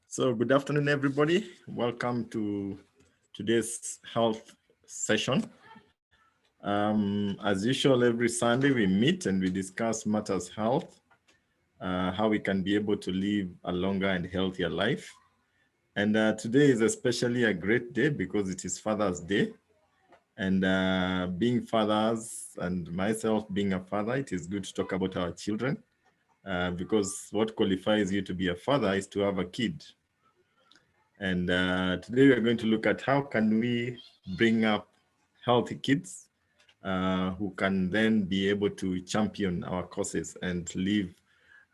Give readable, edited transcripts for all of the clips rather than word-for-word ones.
So good afternoon, everybody. Welcome to today's health session. As usual, every Sunday we meet and we discuss matters health, how we can be able to live a longer and healthier life. And today is especially a great day because it is Father's Day. And being fathers and myself being a father, it is good to talk about our children because what qualifies you to be a father is to have a kid. And today we're going to look at how can we bring up healthy kids who can then be able to champion our causes and live.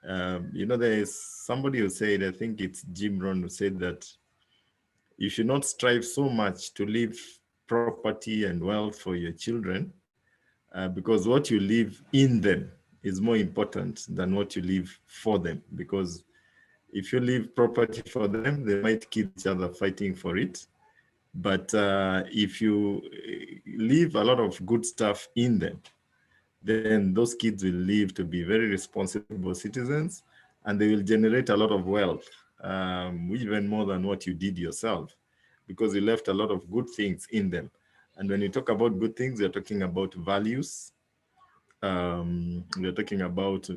There is somebody who said, I think it's Jim Rohn, who said that you should not strive so much to leave property and wealth for your children because what you leave in them is more important than what you leave for them. Because if you leave property for them, they might kill each other fighting for it. But if you leave a lot of good stuff in them, then those kids will live to be very responsible citizens, and they will generate a lot of wealth, even more than what you did yourself, because you left a lot of good things in them. And when you talk about good things, you're talking about values. We're talking about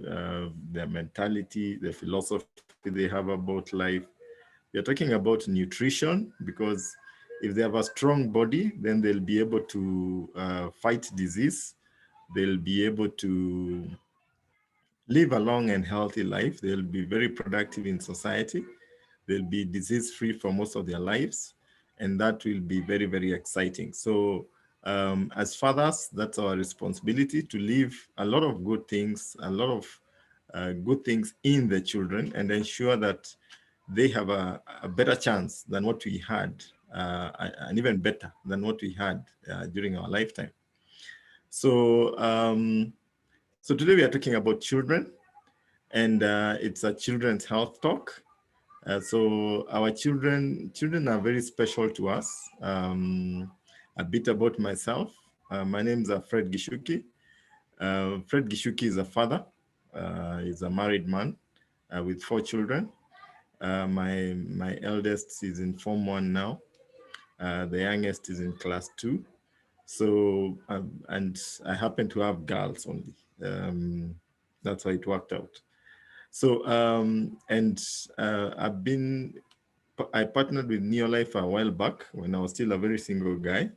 their mentality, the philosophy they have about life. We're talking about nutrition, because if they have a strong body, then they'll be able to fight disease. They'll be able to live a long and healthy life. They'll be very productive in society. They'll be disease-free for most of their lives. And that will be very, very exciting. So as fathers, that's our responsibility to leave a lot of good things, a lot of good things in the children and ensure that they have a better chance than what we had, and even better than what we had during our lifetime. So, so today we are talking about children, and it's a children's health talk. So our children are very special to us. A bit about myself. My name is Fred Gishuki. Fred Gishuki is a father. He's a married man with 4 children. My eldest is in Form 1 now. The youngest is in Class 2. So, and I happen to have girls only. That's how it worked out. So, I partnered with Neolife a while back when I was still a very single guy.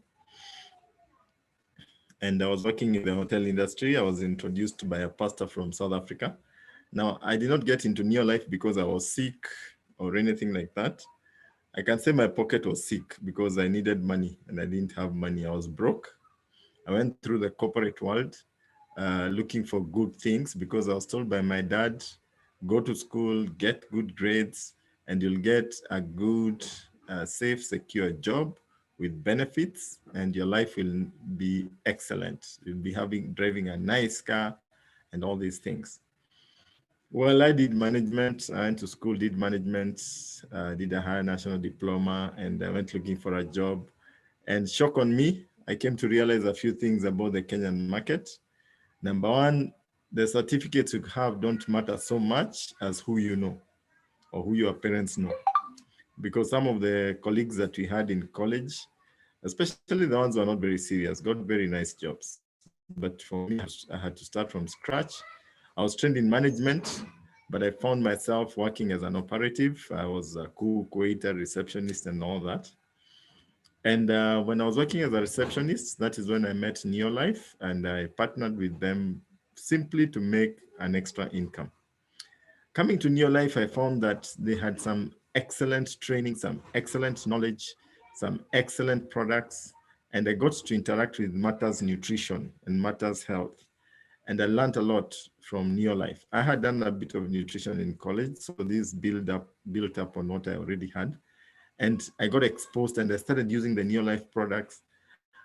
And I was working in the hotel industry. I was introduced by a pastor from South Africa. Now, I did not get into Neolife because I was sick or anything like that. I can say my pocket was sick because I needed money and I didn't have money. I was broke. I went through the corporate world looking for good things because I was told by my dad, go to school, get good grades, and you'll get a good, safe, secure job with benefits, and your life will be excellent. You'll be driving a nice car and all these things. Well, I did management. I went to school, did management, did a higher national diploma, and I went looking for a job. And shock on me, I came to realize a few things about the Kenyan market. Number one, the certificates you have don't matter so much as who you know or who your parents know. Because some of the colleagues that we had in college, especially the ones who are not very serious, got very nice jobs. But for me, I had to start from scratch. I was trained in management, but I found myself working as an operative. I was a cook, waiter, receptionist, and all that. And when I was working as a receptionist, that is when I met Neolife, and I partnered with them simply to make an extra income. Coming to Neolife, I found that they had some excellent training, some excellent knowledge, some excellent products, and I got to interact with Matters Nutrition and Matters Health. And I learned a lot from Neolife. I had done a bit of nutrition in college, so this built up on what I already had. And I got exposed and I started using the Neolife products.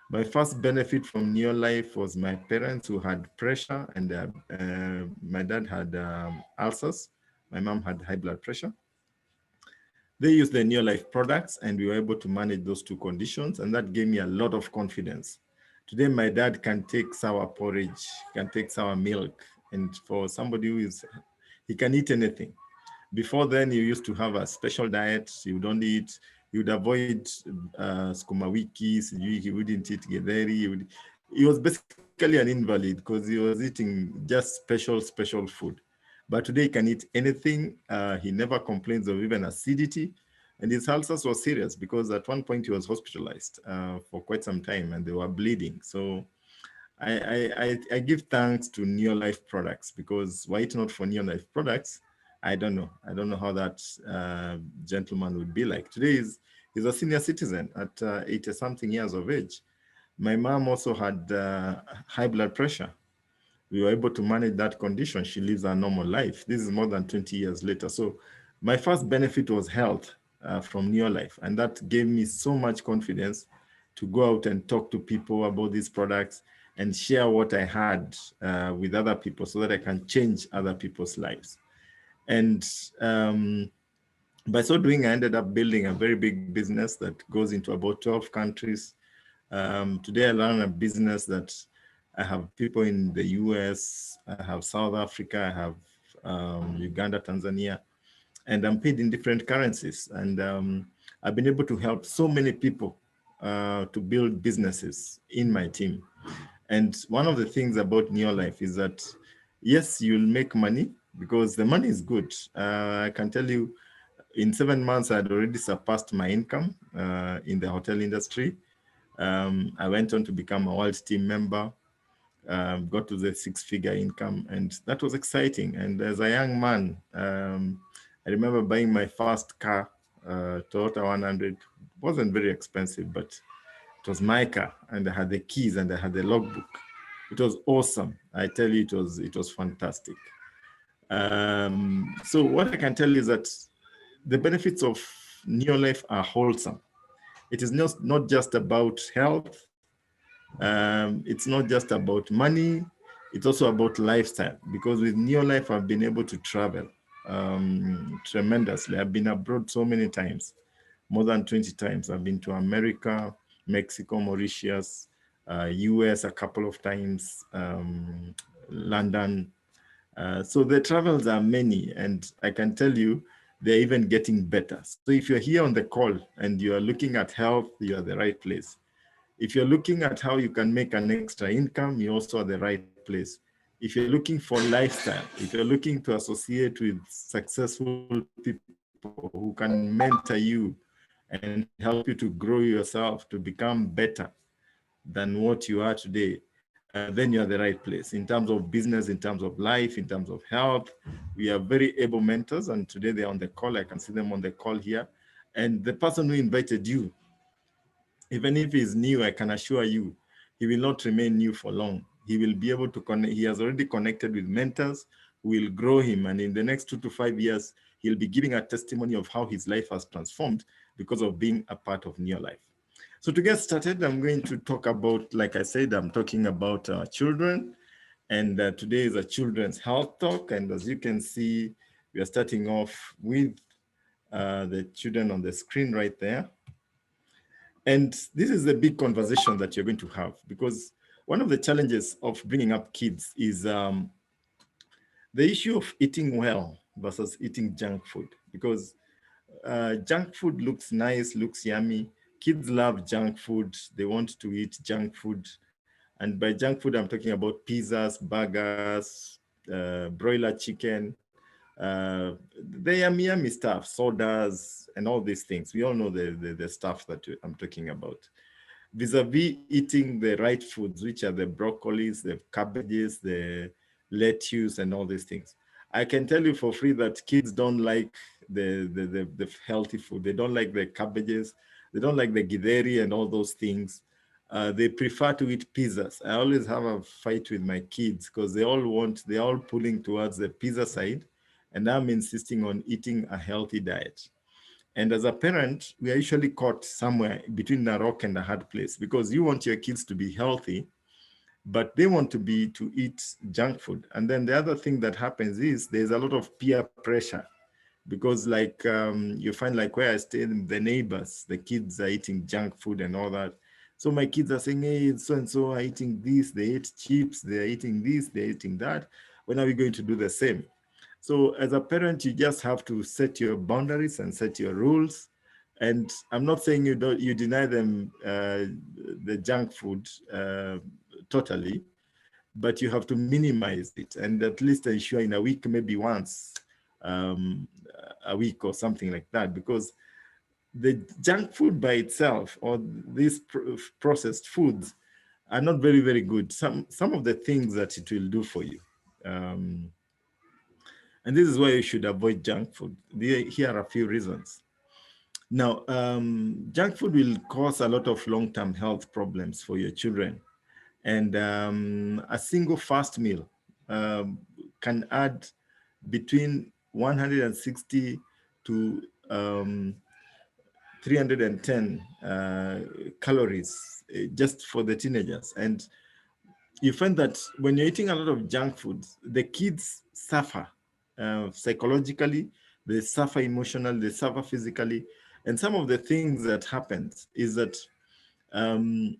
My first benefit from Neolife was my parents who had pressure, and my dad had ulcers. My mom had high blood pressure. They used the Neolife products and we were able to manage those 2 conditions, and that gave me a lot of confidence. Today, my dad can take sour porridge, can take sour milk, and for somebody he can eat anything. Before then, you used to have a special diet. You don't eat, you would avoid skuma wikis, he wouldn't eat getheri. He was basically an invalid because he was eating just special food. But today he can eat anything. He never complains of even acidity. And his ulcers were serious because at one point he was hospitalized for quite some time and they were bleeding. So I give thanks to Neolife products, because were it not for Neolife products, I don't know. I don't know how that gentleman would be like. Today he's a senior citizen at 80 something years of age. My mom also had high blood pressure. We were able to manage that condition. She lives a normal life. This is more than 20 years later. So my first benefit was health from Neolife. And that gave me so much confidence to go out and talk to people about these products and share what I had with other people so that I can change other people's lives. And by so doing, I ended up building a very big business that goes into about 12 countries. Today, I run a business that I have people in the US, I have South Africa, I have Uganda, Tanzania, and I'm paid in different currencies. And I've been able to help so many people to build businesses in my team. And one of the things about Neolife is that, yes, you'll make money because the money is good. I can tell you, in 7 months, I had already surpassed my income in the hotel industry. I went on to become a world team member, got to the 6-figure income, and that was exciting. And as a young man, I remember buying my first car, Toyota 100. It wasn't very expensive, but it was my car, and I had the keys and I had the logbook. It was awesome. I tell you, it was fantastic. So what I can tell you is that the benefits of Neolife are wholesome. It is not just about health. It's not just about money. It's also about lifestyle, because with Neolife, I've been able to travel tremendously. I've been abroad so many times, more than 20 times. I've been to America, Mexico, Mauritius, US a couple of times, London. So the travels are many, and I can tell you, they're even getting better. So if you're here on the call and you're looking at health, you're at the right place. If you're looking at how you can make an extra income, you're also at the right place. If you're looking for lifestyle, if you're looking to associate with successful people who can mentor you and help you to grow yourself, to become better than what you are today, then you're at the right place. In terms of business, in terms of life, in terms of health, we are very able mentors, and today they're on the call. I can see them on the call here. And the person who invited you, even if he's new, I can assure you, he will not remain new for long. He will be able to connect. He has already connected with mentors who will grow him. And in the next 2 to 5 years, he'll be giving a testimony of how his life has transformed because of being a part of Neolife. So to get started, I'm going to talk about, like I said, I'm talking about children. And today is a children's health talk. And as you can see, we are starting off with the children on the screen right there. And this is a big conversation that you're going to have, because one of the challenges of bringing up kids is the issue of eating well versus eating junk food. Because junk food looks nice, looks yummy. Kids love junk food. They want to eat junk food. And by junk food, I'm talking about pizzas, burgers, broiler chicken, the yummy stuff, sodas, and all these things. We all know the stuff that I'm talking about. Vis-a-vis eating the right foods, which are the broccolis, the cabbages, the lettuce, and all these things. I can tell you for free that kids don't like the healthy food. They don't like the cabbages. They don't like the githeri and all those things. They prefer to eat pizzas. I always have a fight with my kids because they're all pulling towards the pizza side, and I'm insisting on eating a healthy diet. And as a parent, we are usually caught somewhere between a rock and a hard place, because you want your kids to be healthy, but they want to eat junk food. And then the other thing that happens is there's a lot of peer pressure, because like you find like where I stay, the neighbors, the kids are eating junk food and all that. So my kids are saying, hey, so-and-so are eating this, they eat chips, they're eating this, they're eating that. When are we going to do the same? So as a parent, you just have to set your boundaries and set your rules. And I'm not saying you deny them the junk food totally, but you have to minimize it and at least ensure in a week, maybe once um, a week or something like that, because the junk food by itself or these processed foods are not very, very good. Some of the things that it will do for you. Um, and this is why you should avoid junk food. Here are a few reasons. Now, junk food will cause a lot of long-term health problems for your children. And a single fast meal um, can add between 160 to 310 calories just for the teenagers. And you find that when you're eating a lot of junk food, the kids suffer psychologically, they suffer emotionally, they suffer physically. And some of the things that happens is that um,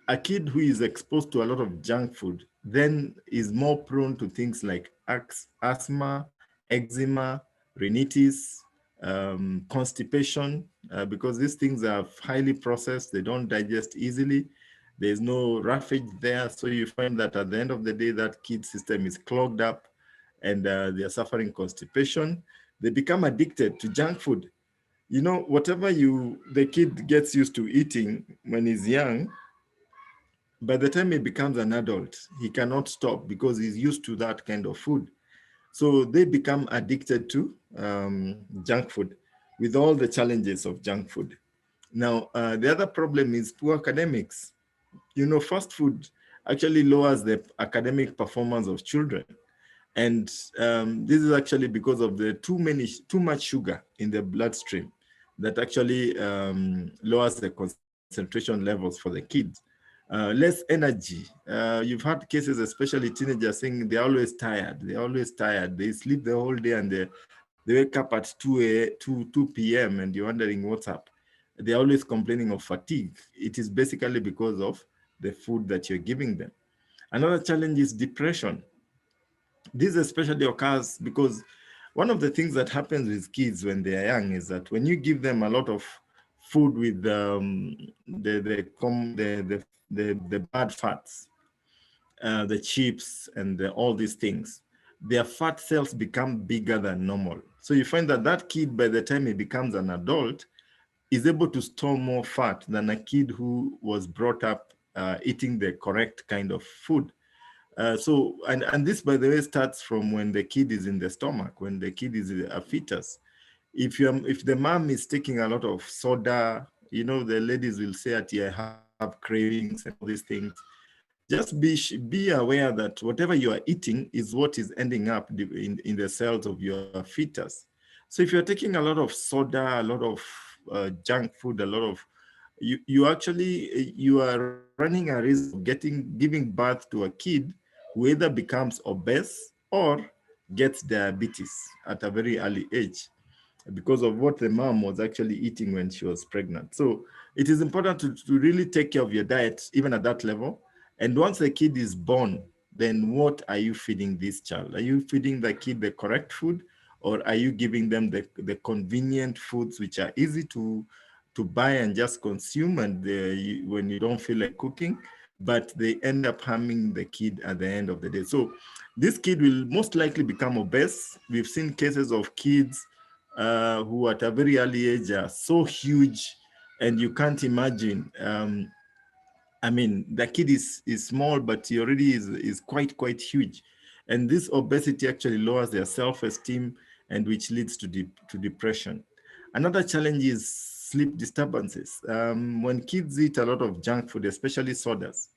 a kid who is exposed to a lot of junk food then is more prone to things like asthma, eczema, rhinitis, constipation, because these things are highly processed, they don't digest easily. There's no roughage there. So you find that at the end of the day, that kid system is clogged up and they are suffering constipation. They become addicted to junk food. You know, whatever the kid gets used to eating when he's young, by the time he becomes an adult, he cannot stop because he's used to that kind of food. So they become addicted to junk food with all the challenges of junk food. Now, the other problem is poor academics. You know, fast food actually lowers the academic performance of children. And this is actually because of the too much sugar in the bloodstream that actually lowers the concentration levels for the kids. Less energy. You've had cases, especially teenagers, saying they're always tired. They're always tired. They sleep the whole day and they wake up at 2 p.m. and you're wondering what's up. They're always complaining of fatigue. It is basically because of the food that you're giving them. Another challenge is depression. This especially occurs because one of the things that happens with kids when they are young is that when you give them a lot of food with the bad fats, the chips and all these things, their fat cells become bigger than normal. So you find that that kid, by the time he becomes an adult, is able to store more fat than a kid who was brought up eating the correct kind of food. And this, by the way, starts from when the kid is in the stomach, when the kid is a fetus. If the mom is taking a lot of soda, you know, the ladies will say, I have cravings and all these things. Just be aware that whatever you are eating is what is ending up in the cells of your fetus. So if you're taking a lot of soda, a lot of junk food, a lot of you are running a risk of giving birth to a kid who either becomes obese or gets diabetes at a very early age because of what the mom was actually eating when she was pregnant. So it is important to really take care of your diet, even at that level. And once the kid is born, then what are you feeding this child? Are you feeding the kid the correct food, or are you giving them the convenient foods which are easy to buy and just consume, and when you don't feel like cooking, but they end up harming the kid at the end of the day. So this kid will most likely become obese. We've seen cases of kids who at a very early age are so huge, and you can't imagine. I mean, the kid is small, but he already is quite huge. And this obesity actually lowers their self-esteem, and which leads to depression. Another challenge is sleep disturbances. When kids eat a lot of junk food, especially sodas,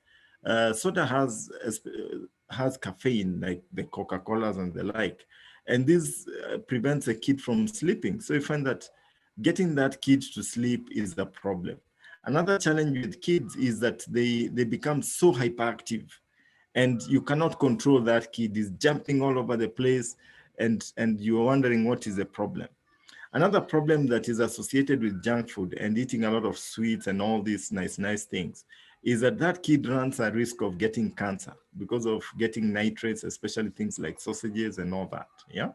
soda has caffeine, like the Coca-Colas and the like. And this prevents a kid from sleeping. So you find that getting that kid to sleep is a problem. Another challenge with kids is that they become so hyperactive, and you cannot control that kid. Is jumping all over the place, and you're wondering what is the problem. Another problem that is associated with junk food and eating a lot of sweets and all these nice things is that that kid runs a risk of getting cancer because of getting nitrates, especially things like sausages and all that. Yeah.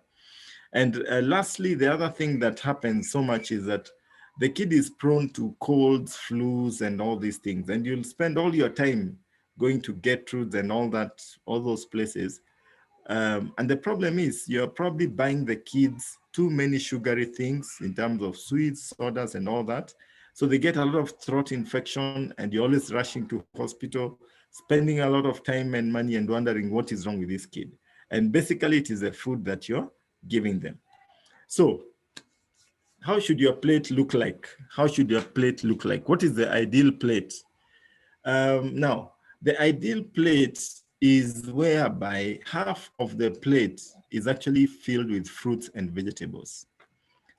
And lastly, the other thing that happens so much is that the kid is prone to colds, flus, and all these things. And you'll spend all your time going to Gertrude's and all that, all those places. And the problem is you're probably buying the kids too many sugary things in terms of sweets, sodas, and all that. So they get a lot of throat infection and you're always rushing to hospital, spending a lot of time and money and wondering what is wrong with this kid. And basically it is the food that you're giving them. So how should your plate look like? How should your plate look like? What is the ideal plate? Now, the ideal plate is whereby half of the plate is actually filled with fruits and vegetables.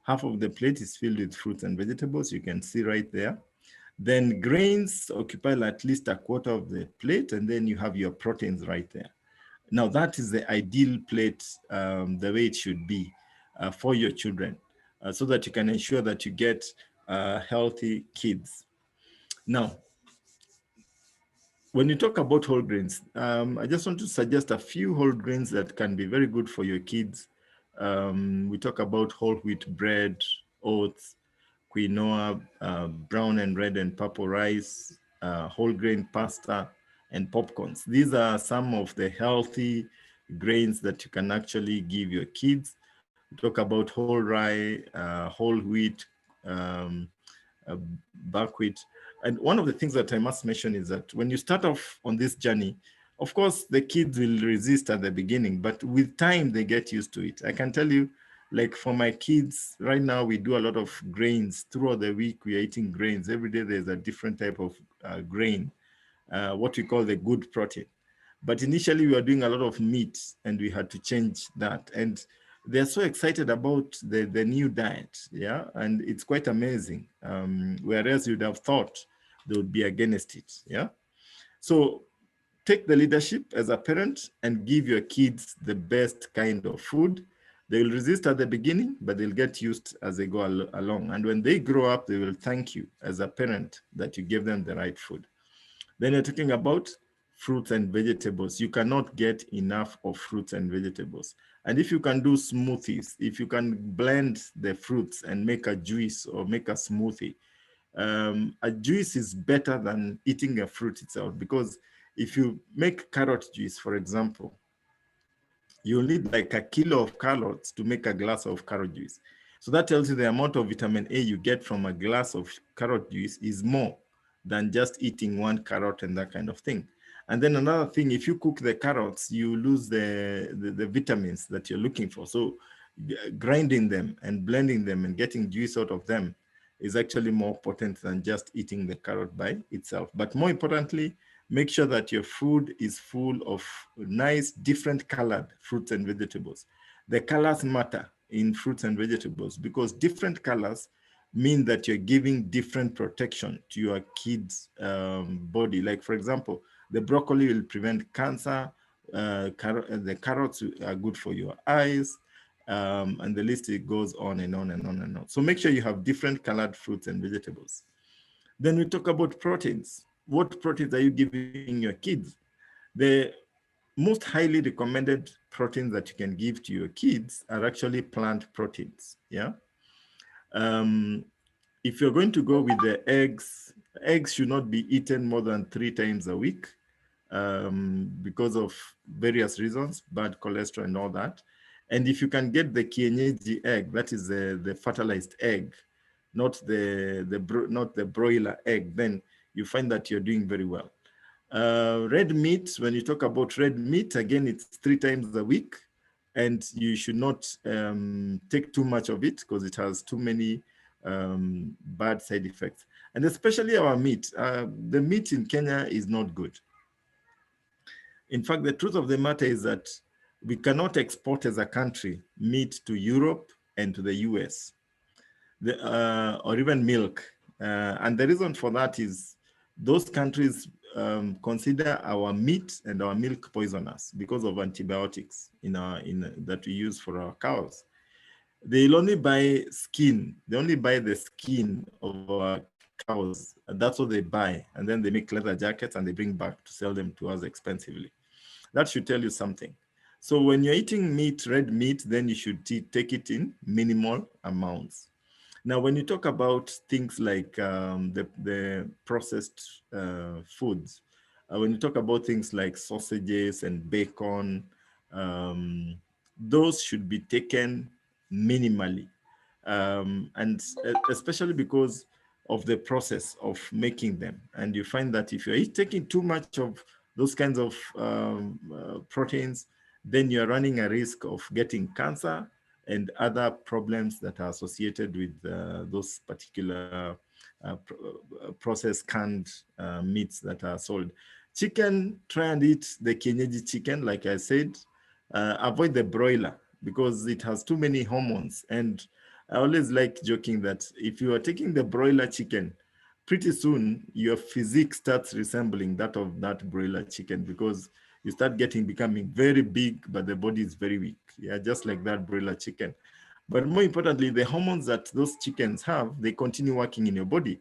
Half of the plate is filled with fruits and vegetables, you can see right there. Then grains occupy at least a quarter of the plate, and then you have your proteins right there. Now, that is the ideal plate, the way it should be for your children, so that you can ensure that you get healthy kids. Now, when you talk about whole grains, I just want to suggest a few whole grains that can be very good for your kids. We talk about whole wheat bread, oats, quinoa, brown and red and purple rice, whole grain pasta, and popcorns. These are some of the healthy grains that you can actually give your kids. We talk about whole rye, whole wheat, um, uh, buckwheat. And one of the things that I must mention is that when you start off on this journey, of course, the kids will resist at the beginning, but with time, they get used to it. I can tell you, like for my kids, right now, we do a lot of grains. Throughout the week, we are eating grains. Every day, there's a different type of grain, what we call the good protein. But initially, we were doing a lot of meat, and we had to change that. And they're so excited about the new diet, yeah? And it's quite amazing. Whereas you'd have thought they would be against it, yeah? So take the leadership as a parent and give your kids the best kind of food. They will resist at the beginning, but they'll get used as they go along. And when they grow up, they will thank you as a parent that you gave them the right food. Then you're talking about fruits and vegetables. You cannot get enough of fruits and vegetables. And if you can do smoothies, if you can blend the fruits and make a juice or make a smoothie, a juice is better than eating a fruit itself, because if you make carrot juice, for example, you'll need like a kilo of carrots to make a glass of carrot juice. So that tells you the amount of vitamin A you get from a glass of carrot juice is more than just eating one carrot and that kind of thing. And then another thing, if you cook the carrots, you lose the vitamins that you're looking for. So grinding them and blending them and getting juice out of them is actually more potent than just eating the carrot by itself. But more importantly, make sure that your food is full of nice, different colored fruits and vegetables. The colors matter in fruits and vegetables because different colors mean that you're giving different protection to your kid's body. Like, for example, the broccoli will prevent cancer. The carrots are good for your eyes. And the list, it goes on and on and on and on. So make sure you have different colored fruits and vegetables. Then we talk about proteins. What proteins are you giving your kids? The most highly recommended proteins that you can give to your kids are actually plant proteins, yeah? If you're going to go with the eggs should not be eaten more than 3 times a week because of various reasons, bad cholesterol and all that. And if you can get the kienyeji egg, that is the fertilized egg, not the broiler egg, then you find that you're doing very well. Red meat, when you talk about red meat, again, it's 3 times a week, and you should not take too much of it because it has too many bad side effects. And especially our meat. The meat in Kenya is not good. In fact, the truth of the matter is that we cannot export as a country meat to Europe and to the US, or even milk. And the reason for that is those countries consider our meat and our milk poisonous because of antibiotics that we use for our cows. They'll only buy skin. They only buy the skin of our cows. That's what they buy. And then they make leather jackets and they bring back to sell them to us expensively. That should tell you something. So when you're eating meat, red meat, then you should take it in minimal amounts. Now, when you talk about things like the processed foods, when you talk about things like sausages and bacon, um, those should be taken minimally. And especially because of the process of making them. And you find that if you're taking too much of those kinds of proteins, then you're running a risk of getting cancer and other problems that are associated with those particular processed canned meats that are sold. Chicken, try and eat the kienyeji chicken, like I said. Avoid the broiler because it has too many hormones. And I always like joking that if you are taking the broiler chicken, pretty soon your physique starts resembling that of that broiler chicken because you start becoming very big, but the body is very weak. Yeah, just like that broiler chicken. But more importantly, the hormones that those chickens have, they continue working in your body,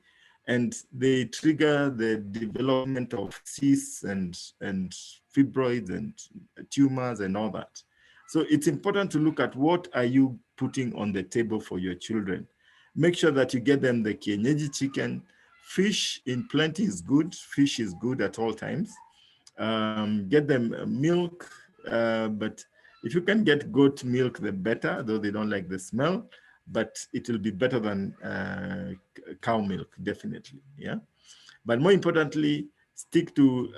and they trigger the development of cysts and fibroids and tumors and all that. So it's important to look at what are you putting on the table for your children. Make sure that you get them the kienyeji chicken. Fish in plenty is good. Fish is good at all times. Get them milk, but if you can get goat milk, the better, though they don't like the smell, but it will be better than cow milk, definitely, yeah? But more importantly, stick to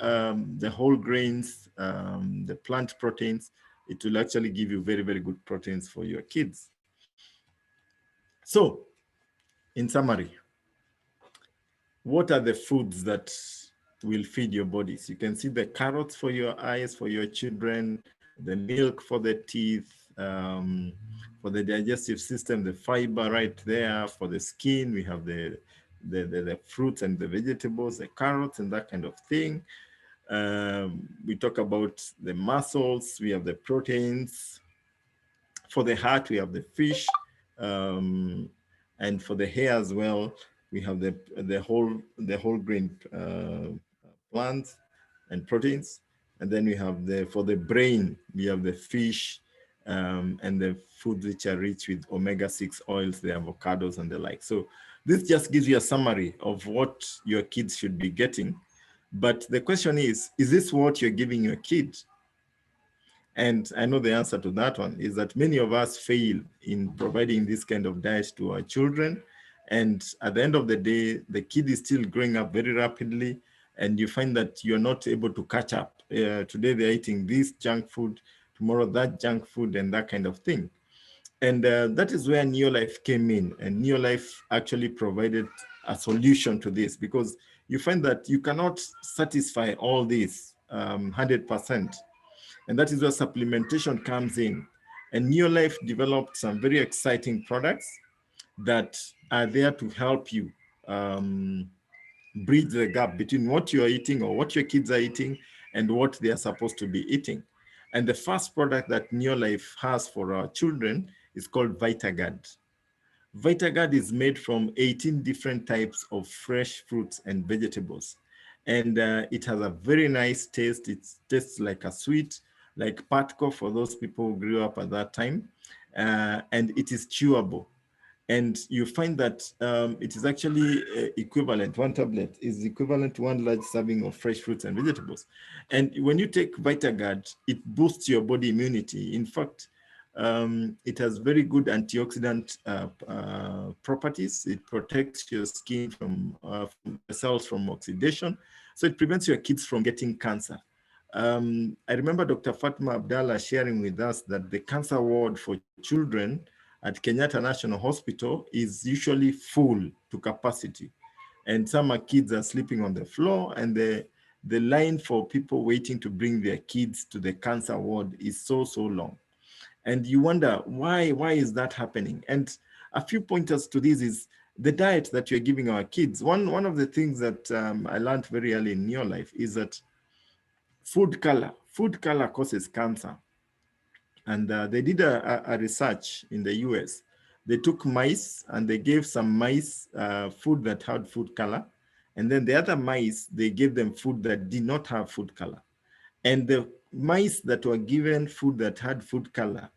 the whole grains, the plant proteins. It will actually give you very, very good proteins for your kids. So, in summary, what are the foods that will feed your bodies? You can see the carrots for your eyes, for your children, the milk for the teeth, for the digestive system, the fiber right there. For the skin, we have the fruits and the vegetables, the carrots and that kind of thing. We talk about the muscles, we have the proteins. For the heart, we have the fish. And for the hair as well, we have the whole grain plants and proteins. And then we have for the brain, we have the fish and the foods which are rich with omega-6 oils, the avocados and the like. So this just gives you a summary of what your kids should be getting. But the question is this what you're giving your kid? And I know the answer to that one is that many of us fail in providing this kind of diet to our children. And at the end of the day, the kid is still growing up very rapidly, and you find that you're not able to catch up. Today they're eating this junk food, tomorrow that junk food, and that kind of thing. And that is where Neolife came in. And Neolife actually provided a solution to this, because you find that you cannot satisfy all this 100%. And that is where supplementation comes in. And Neolife developed some very exciting products that are there to help you bridge the gap between what you are eating or what your kids are eating and what they are supposed to be eating. And the first product that Neolife has for our children is called VitaGuard. VitaGuard is made from 18 different types of fresh fruits and vegetables. And it has a very nice taste. It tastes like a sweet, like Patco for those people who grew up at that time. And it is chewable. And you find that it is actually equivalent. One tablet is equivalent to one large serving of fresh fruits and vegetables. And when you take VitaGuard, it boosts your body immunity. In fact, it has very good antioxidant properties. It protects your skin from the cells from oxidation. So it prevents your kids from getting cancer. I remember Dr. Fatma Abdallah sharing with us that the cancer ward for children at Kenyatta National Hospital is usually full to capacity. And some kids are sleeping on the floor, and the line for people waiting to bring their kids to the cancer ward is so long. And you wonder, why is that happening? And a few pointers to this is the diet that you're giving our kids. One of the things that I learned very early in your life is that food color causes cancer. And they did a research in the US. They took mice and they gave some mice food that had food color. And then the other mice, they gave them food that did not have food color. And mice that were given food that had food color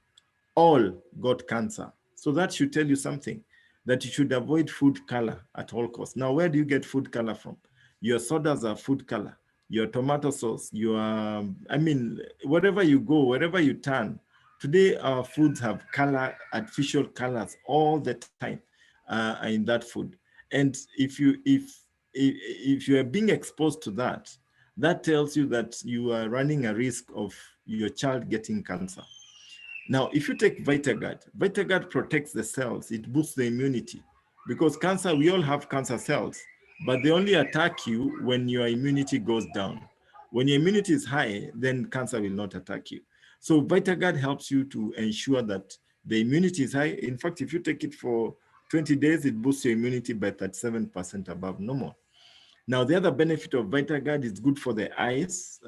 all got cancer. So that should tell you something, that you should avoid food color at all costs. Now, where do you get food color from? Your sodas are food color, your tomato sauce, your, I mean, wherever you go, wherever you turn, today our foods have color, artificial colors all the time in that food. And if you are being exposed to that, that tells you that you are running a risk of your child getting cancer. Now, if you take VitaGuard, VitaGuard protects the cells. It boosts the immunity because cancer, we all have cancer cells, but they only attack you when your immunity goes down. When your immunity is high, then cancer will not attack you. So VitaGuard helps you to ensure that the immunity is high. In fact, if you take it for 20 days, it boosts your immunity by 37% above normal. Now, the other benefit of VitaGuard is good for the eyes.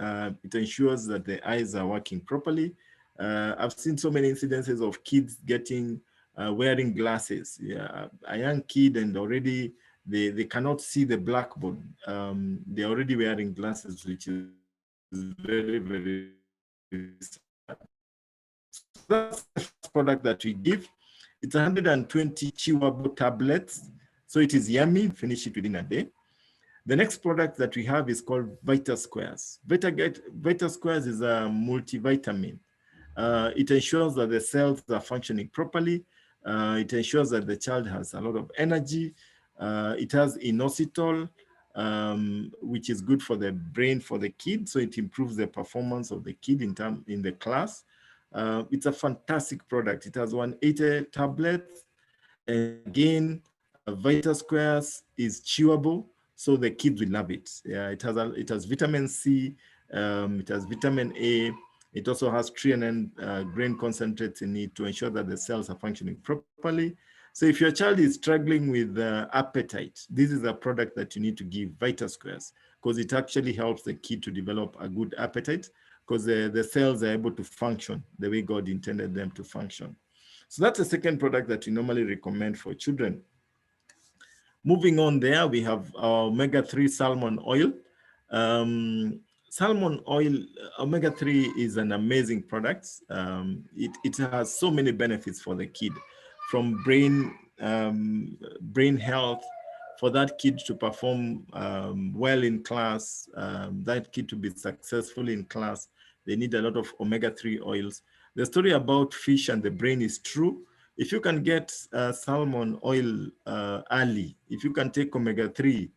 It ensures that the eyes are working properly. I've seen so many incidences of kids getting, wearing glasses. Yeah, a young kid and already they cannot see the blackboard. They're already wearing glasses, which is very, very sad. So that's the first product that we give. It's 120 chewable tablets. So it is yummy. Finish it within a day. The next product that we have is called VitaSquares. VitaSquares is a multivitamin. It ensures that the cells are functioning properly. It ensures that the child has a lot of energy. It has inositol, which is good for the brain for the kid. So it improves the performance of the kid in the class. It's a fantastic product. It has 180 tablets. And again, VitaSquares is chewable, so the kids will love it. Yeah, it has vitamin C, it has vitamin A. It also has threonine grain concentrates in it to ensure that the cells are functioning properly. So if your child is struggling with appetite, this is a product that you need to give, VitaSquares, because it actually helps the kid to develop a good appetite because the cells are able to function the way God intended them to function. So that's the second product that we normally recommend for children. Moving on there, we have our omega-3 salmon oil. Salmon oil, omega-3 is an amazing product. It has so many benefits for the kid, from brain health, for that kid to perform well in class, that kid to be successful in class. They need a lot of omega-3 oils. The story about fish and the brain is true. If you can get salmon oil early, if you can take omega-3,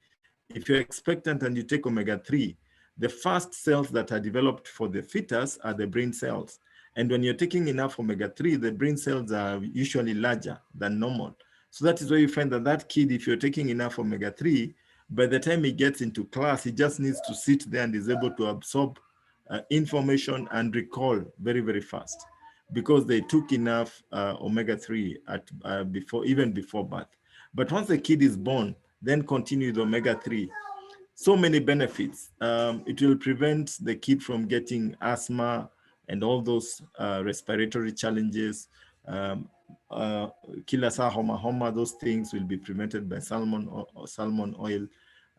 if you're expectant and you take omega-3, the first cells that are developed for the fetus are the brain cells. And when you're taking enough omega-3, the brain cells are usually larger than normal. So that is why you find that that kid, if you're taking enough omega-3, by the time he gets into class, he just needs to sit there and is able to absorb information and recall very, very fast because they took enough omega-3 at even before birth. But once the kid is born, then continue with omega-3. So many benefits. It will prevent the kid from getting asthma and all those respiratory challenges. Um, Kilasa, homa, those things will be prevented by salmon oil.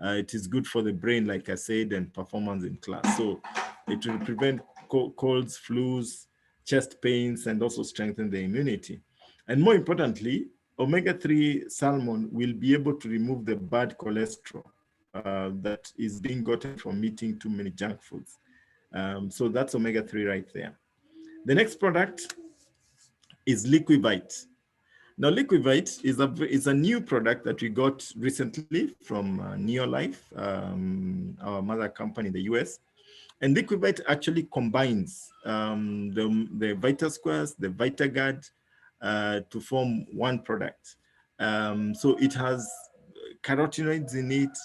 It is good for the brain, like I said, and performance in class. So it will prevent colds, flus, chest pains, and also strengthen the immunity. And more importantly, omega-3 salmon will be able to remove the bad cholesterol that is being gotten from eating too many junk foods. So that's omega-3 right there. The next product is Liquivite. Now, Liquivite is a new product that we got recently from Neolife, our mother company in the US. And Liquivite actually combines the VitaSquares, the VitaGuard to form one product. So it has carotenoids in it.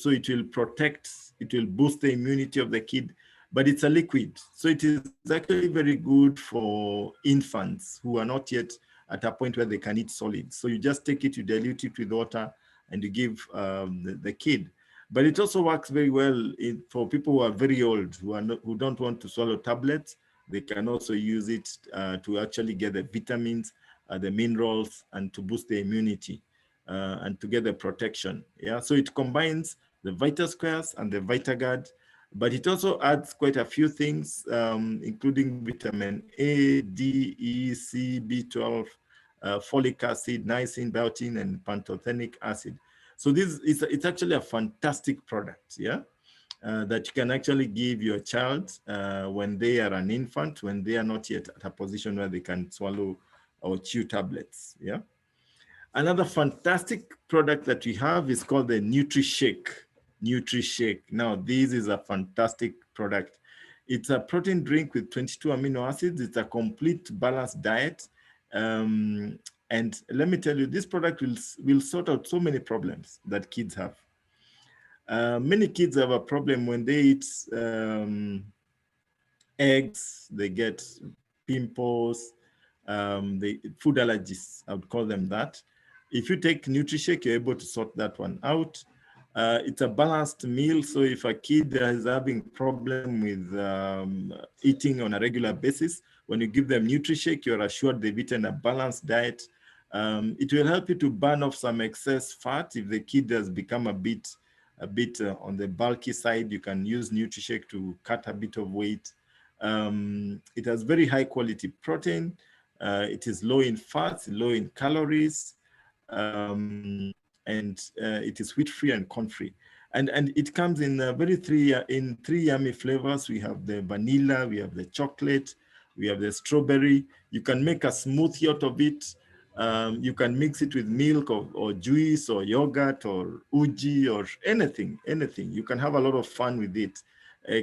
So it will protect, it will boost the immunity of the kid, but it's a liquid. So it is actually very good for infants who are not yet at a point where they can eat solids. So you just take it, you dilute it with water, and you give the kid. But it also works very well for people who are very old, who don't want to swallow tablets. They can also use it to actually get the vitamins, the minerals, and to boost the immunity and to get the protection. Yeah, so it combines the VitaSquares and the VitaGuard. But it also adds quite a few things, including vitamin A, D, E, C, B12, folic acid, niacin, biotin, and pantothenic acid. So this is it's actually a fantastic product, yeah, that you can actually give your child when they are an infant, when they are not yet at a position where they can swallow or chew tablets, yeah. Another fantastic product that we have is called the NutriShake. NutriShake. Now, this is a fantastic product. It's a protein drink with 22 amino acids. It's a complete balanced diet. And let me tell you, this product will sort out so many problems that kids have. Many kids have a problem when they eat eggs, they get pimples, food allergies, I would call them that. If you take NutriShake, you're able to sort that one out. It's a balanced meal, so if a kid is having problem with eating on a regular basis, when you give them NutriShake, you're assured they've eaten a balanced diet. It will help you to burn off some excess fat. If the kid has become a bit on the bulky side, you can use NutriShake to cut a bit of weight. It has very high quality protein. It is low in fats, low in calories, and it is wheat-free and corn-free. And it comes in three yummy flavors. We have the vanilla, we have the chocolate, we have the strawberry. You can make a smoothie out of it. You can mix it with milk or juice or yogurt or uji or anything. You can have a lot of fun with it.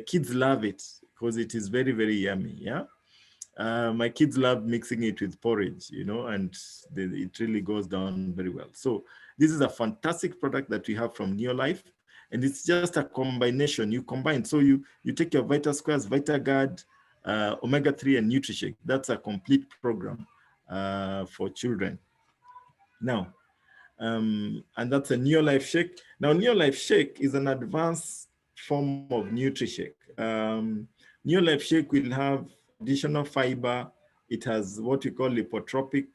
Kids love it because it is very, very yummy, yeah? My kids love mixing it with porridge, and it really goes down very well. So this is a fantastic product that we have from Neolife, and it's just a combination. You combine, so you take your Vita Squares, VitaGuard, Omega-3, and NutriShake. That's a complete program for children. Now, and that's a Neolife Shake. Now, Neolife Shake is an advanced form of NutriShake. Neolife Shake will have additional fiber. It has what we call lipotropic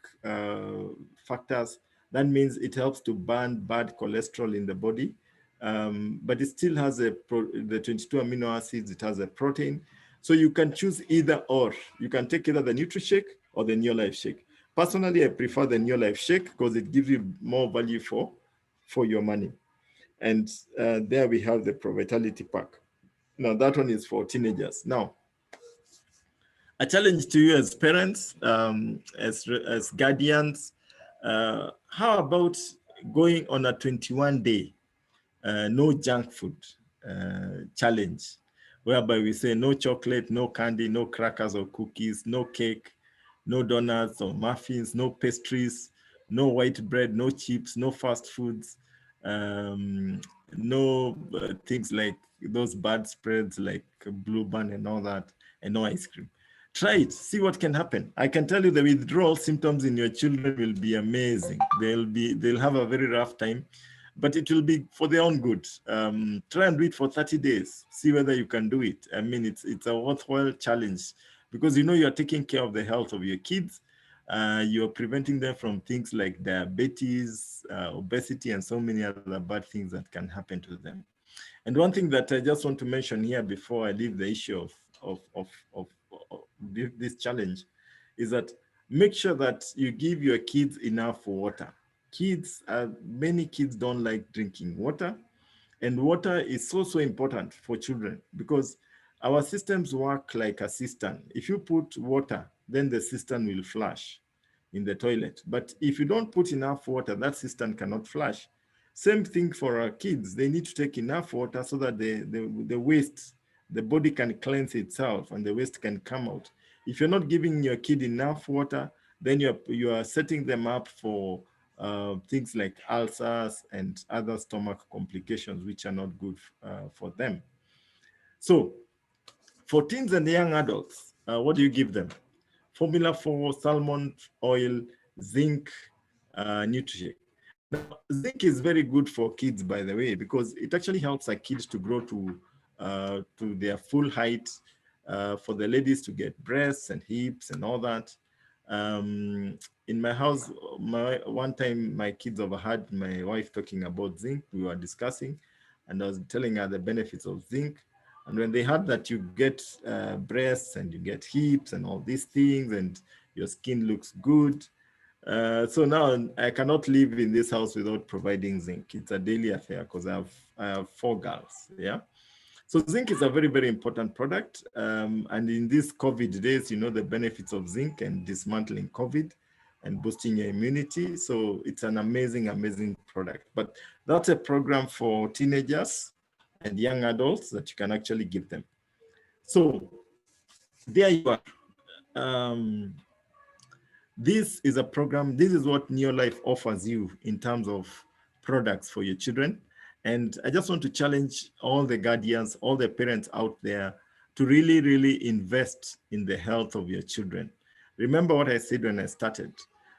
factors. That means it helps to burn bad cholesterol in the body. But it still has the 22 amino acids. It has a protein. So you can choose either or. You can take either the NutriShake or the Neolife Shake. Personally, I prefer the Neolife Shake because it gives you more value for your money. And there we have the Pro Vitality Pack. Now that one is for teenagers. Now, a challenge to you as parents, as guardians, how about going on a 21-day no junk food challenge, whereby we say no chocolate, no candy, no crackers or cookies, no cake, no donuts or muffins, no pastries, no white bread, no chips, no fast foods, no things like those bad spreads like Blue Band and all that, and no ice cream. Try it, see what can happen. I can tell you the withdrawal symptoms in your children will be amazing. They'll have a very rough time, but it will be for their own good. Try and do it for 30 days. See whether you can do it. I mean, it's a worthwhile challenge because you're taking care of the health of your kids. You're preventing them from things like diabetes, obesity, and so many other bad things that can happen to them. And one thing that I just want to mention here before I leave the issue of this challenge is that make sure that you give your kids enough water. Many kids don't like drinking water, and water is so important for children because our systems work like a cistern. If you put water, then the cistern will flush in the toilet. But if you don't put enough water, that cistern cannot flush. Same thing for our kids. They need to take enough water so that the waste, the body can cleanse itself and the waste can come out. If you're not giving your kid enough water, then you are setting them up for things like ulcers and other stomach complications, which are not good for them. So for teens and young adults, what do you give them? Formula 4, salmon oil, zinc, NutriShake. Now, zinc is very good for kids, by the way, because it actually helps our kids to grow to their full height, for the ladies to get breasts and hips and all that. In my house, one time my kids overheard my wife talking about zinc. We were discussing, and I was telling her the benefits of zinc. And when they heard that you get breasts and you get hips and all these things and your skin looks good, so now I cannot live in this house without providing zinc. It's a daily affair because I have 4 girls, yeah? So zinc is a very, very important product. And in these COVID days, you know, the benefits of zinc and dismantling COVID and boosting your immunity. So it's an amazing, amazing product. But that's a program for teenagers and young adults that you can actually give them. So there you are. This is a program, this is what Neolife offers you in terms of products for your children. And I just want to challenge all the guardians, all the parents out there to really, really invest in the health of your children. Remember what I said when I started.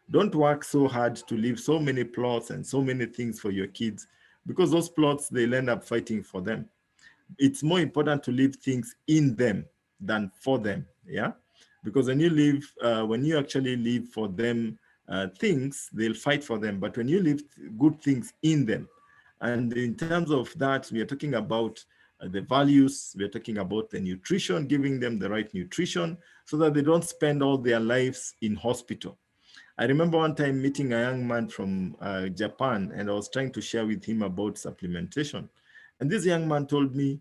Don't work so hard to leave so many plots and so many things for your kids, because those plots, they'll end up fighting for them. It's more important to leave things in them than for them, yeah? Because when you actually leave for them things, they'll fight for them. But when you leave good things in them, and in terms of that, we are talking about the values, we are talking about the nutrition, giving them the right nutrition so that they don't spend all their lives in hospital. I remember one time meeting a young man from Japan, and I was trying to share with him about supplementation. And this young man told me,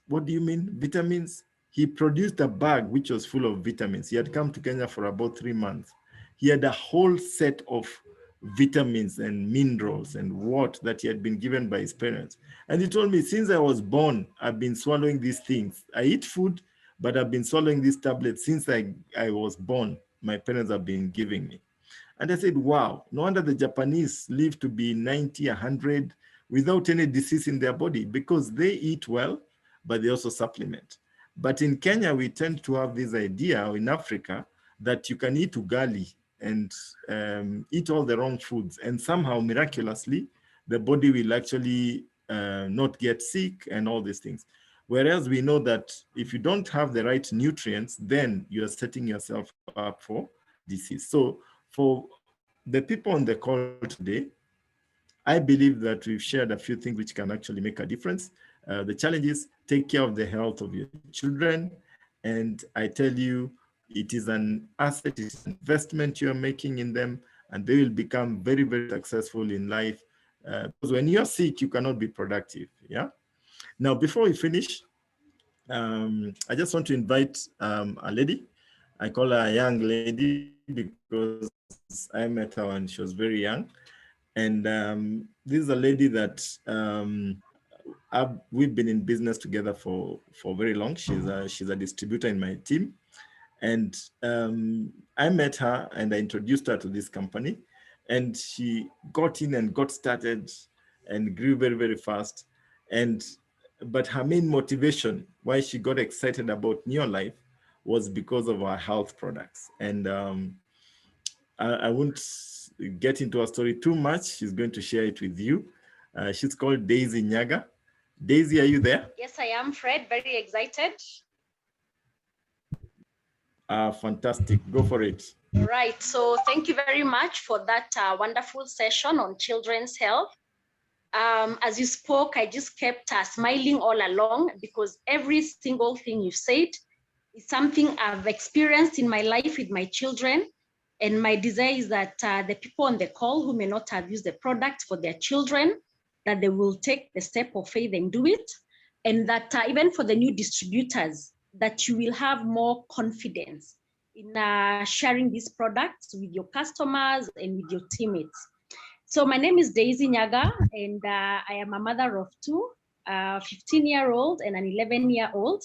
"What do you mean, vitamins?" He produced a bag which was full of vitamins. He had come to Kenya for about 3 months. He had a whole set of vitamins and minerals and what that he had been given by his parents. And he told me, since I was born, I've been swallowing these things. I eat food, but I've been swallowing these tablets since I was born. My parents have been giving me. And I said, wow, no wonder the Japanese live to be 90, 100 without any disease in their body, because they eat well, but they also supplement. But in Kenya, we tend to have this idea, or in Africa, that you can eat ugali and eat all the wrong foods. And somehow, miraculously, the body will actually not get sick and all these things. Whereas we know that if you don't have the right nutrients, then you're setting yourself up for disease. So for the people on the call today, I believe that we've shared a few things which can actually make a difference. The challenge is take care of the health of your children. And I tell you, it is an asset, it's an investment you're making in them, and they will become very, very successful in life. Because when you're sick, you cannot be productive, yeah? Now, before we finish, I just want to invite a lady. I call her a young lady because I met her when she was very young. And this is a lady that we've been in business together for very long. She's a distributor in my team. And I met her and I introduced her to this company. And she got in and got started and grew very, very fast. But her main motivation, why she got excited about Neolife, was because of our health products. And I won't get into her story too much. She's going to share it with you. She's called Daisy Nyaga. Daisy, are you there? Yes, I am, Fred. Very excited. Fantastic. Go for it. Right. So thank you very much for that wonderful session on children's health. As you spoke, I just kept smiling all along, because every single thing you said is something I've experienced in my life with my children. And my desire is that the people on the call who may not have used the product for their children, that they will take the step of faith and do it. And that even for the new distributors, that you will have more confidence in sharing these products with your customers and with your teammates. So my name is Daisy Nyaga, and I am a mother of two, a 15-year-old and an 11-year-old.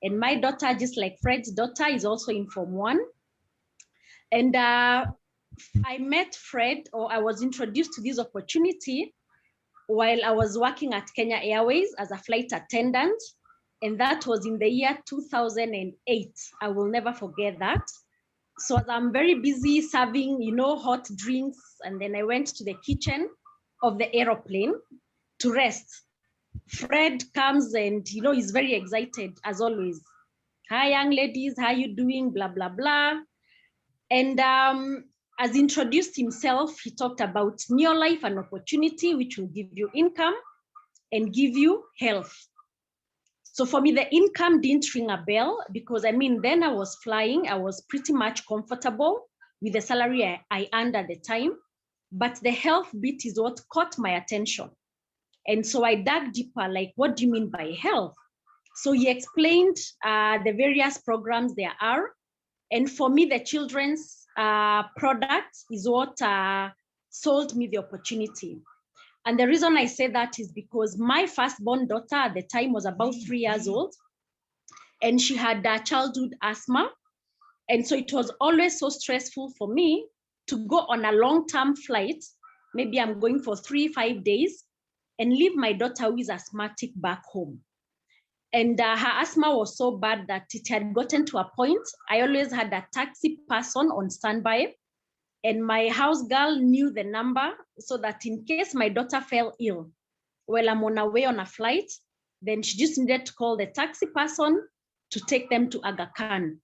And my daughter, just like Fred's daughter, is also in Form 1. And I met Fred, or I was introduced to this opportunity while I was working at Kenya Airways as a flight attendant. And that was in the year 2008. I will never forget that. So I'm very busy serving, hot drinks. And then I went to the kitchen of the aeroplane to rest. Fred comes and, he's very excited as always. Hi, young ladies, how you doing? Blah, blah, blah. And as introduced himself, he talked about Neolife, an opportunity which will give you income and give you health. So for me, the income didn't ring a bell because I mean, then I was flying, I was pretty much comfortable with the salary I earned at the time, but the health bit is what caught my attention. And so I dug deeper, like, what do you mean by health? So he explained the various programs there are. And for me, the children's product is what sold me the opportunity. And the reason I say that is because my firstborn daughter at the time was about 3 years old, and she had childhood asthma. And so it was always so stressful for me to go on a long-term flight. Maybe I'm going for 3-5 days and leave my daughter who is asthmatic back home. And her asthma was so bad that it had gotten to a point, I always had a taxi person on standby, and my house girl knew the number so that in case my daughter fell ill while I'm on her way on a flight, then she just needed to call the taxi person to take them to Aga Khan.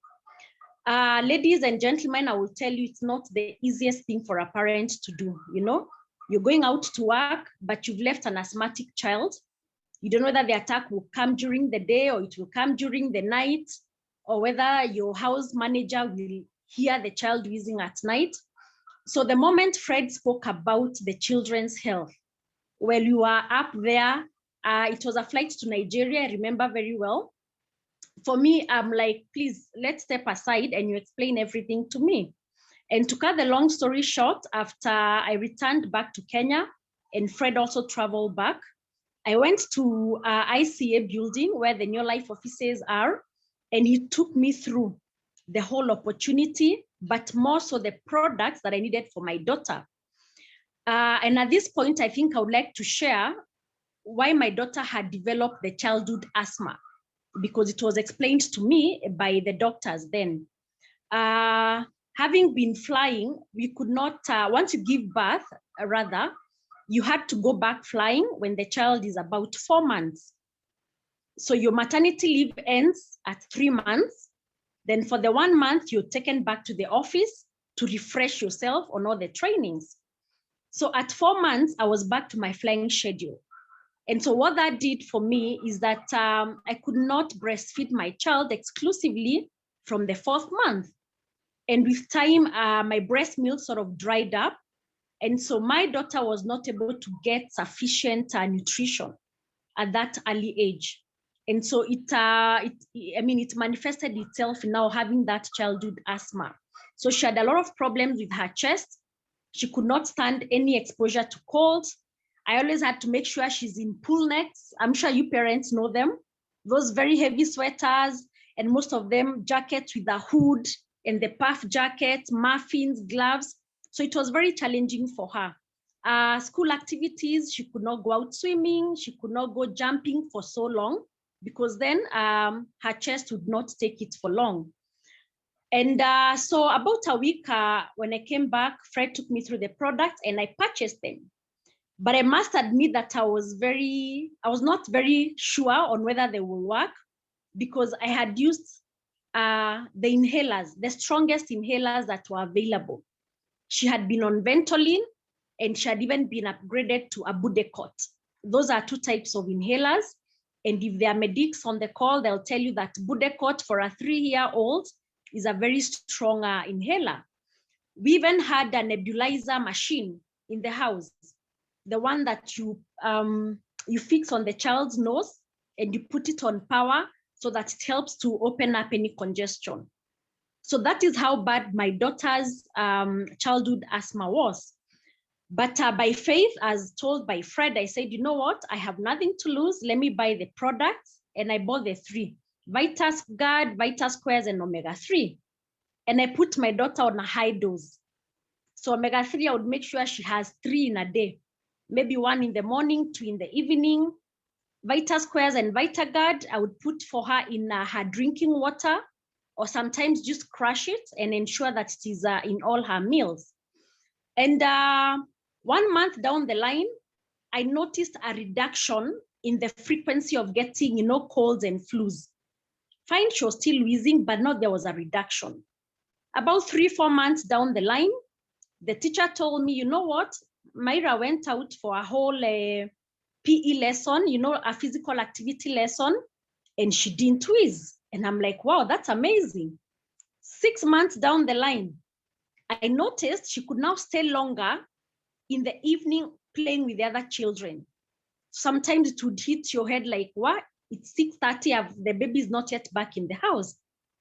Ladies and gentlemen, I will tell you, it's not the easiest thing for a parent to do. You know, you're going out to work, but you've left an asthmatic child. You don't know whether the attack will come during the day or it will come during the night, or whether your house manager will hear the child wheezing at night. So the moment Fred spoke about the children's health, well, you are up there. It was a flight to Nigeria, I remember very well. For me, I'm like, please, let's step aside and you explain everything to me. And to cut the long story short, after I returned back to Kenya and Fred also traveled back, I went to ICA building where the New Life offices are, and he took me through the whole opportunity, but more so the products that I needed for my daughter. And at this point, I think I would like to share why my daughter had developed the childhood asthma, because it was explained to me by the doctors then. Having been flying, we could not, once you give birth, rather, you had to go back flying when the child is about 4 months. So your maternity leave ends at 3 months. Then for the 1 month, you're taken back to the office to refresh yourself on all the trainings. So at 4 months, I was back to my flying schedule. And so what that did for me is that I could not breastfeed my child exclusively from the 4th month. And with time, my breast milk sort of dried up. And so my daughter was not able to get sufficient nutrition at that early age. And so it manifested itself in now having that childhood asthma. So she had a lot of problems with her chest. She could not stand any exposure to cold. I always had to make sure she's in pool necks. I'm sure you parents know them. Those very heavy sweaters, and most of them jackets with a hood and the puff jackets, muffins, gloves. So it was very challenging for her. School activities, she could not go out swimming. She could not go jumping for so long because then her chest would not take it for long. And so about a week when I came back, Fred took me through the products and I purchased them. But I must admit that I was not very sure on whether they will work because I had used the inhalers, the strongest inhalers that were available. She had been on Ventolin and she had even been upgraded to a Budecort. Those are 2 types of inhalers. And if there are medics on the call, they'll tell you that Budecort for a 3-year-old is a very strong inhaler. We even had a nebulizer machine in the house, the one that you fix on the child's nose and you put it on power so that it helps to open up any congestion. So that is how bad my daughter's childhood asthma was. But by faith, as told by Fred, I said, you know what? I have nothing to lose. Let me buy the products. And I bought the 3, Vitas Guard, Vitas Squares, and Omega-3. And I put my daughter on a high dose. So Omega-3, I would make sure she has 3 in a day. Maybe 1 in the morning, 2 in the evening. Vitas Squares and VitaGuard, I would put for her in her drinking water, or sometimes just crush it and ensure that it is in all her meals. And 1 month down the line, I noticed a reduction in the frequency of getting, colds and flus. Fine, she was still wheezing, but now there was a reduction. About 3-4 months down the line, the teacher told me, you know what? Myra went out for a whole PE lesson, a physical activity lesson, and she didn't wheeze. And I'm like, wow, that's amazing. 6 months down the line, I noticed she could now stay longer in the evening playing with the other children. Sometimes it would hit your head like, what? It's 6:30, the baby is not yet back in the house,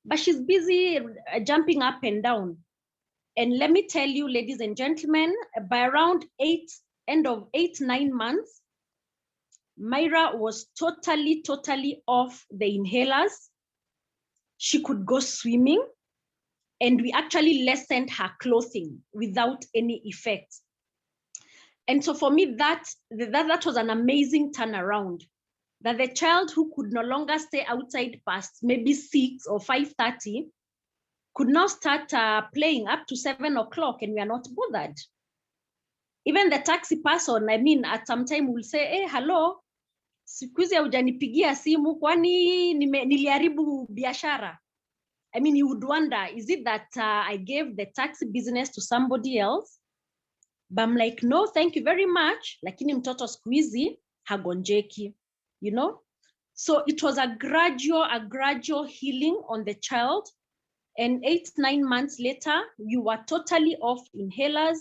but she's busy jumping up and down. And let me tell you, ladies and gentlemen, by around end of 8-9 months, Myra was totally off the inhalers. She could go swimming, and we actually lessened her clothing without any effect. And so for me, that was an amazing turnaround, that the child who could no longer stay outside past maybe 6 or 5:30 could now start playing up to 7 o'clock, and we are not bothered. Even the taxi person, I mean, at some time will say, hey, hello, siku hizi hujanipigia simu, kwani niliharibu biashara? I mean, you would wonder, is it that I gave the taxi business to somebody else? But I'm like, no, thank you very much. Lakini mtoto siku hizi hagonjeki, you know? So it was a gradual healing on the child. And 8-9 months later, we were totally off inhalers.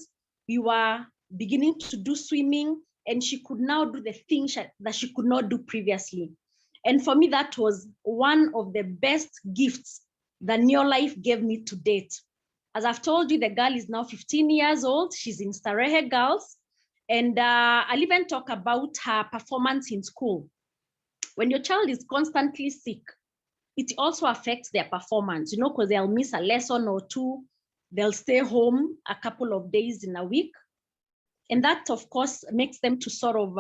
We were beginning to do swimming, and she could now do the things that she could not do previously. And for me, that was one of the best gifts that Neolife gave me to date. As I've told you, the girl is now 15 years old. She's in Starehe Girls. And I'll even talk about her performance in school. When your child is constantly sick, it also affects their performance, you know, because they'll miss a lesson or two. They'll stay home a couple of days in a week. And that, of course, makes them to sort of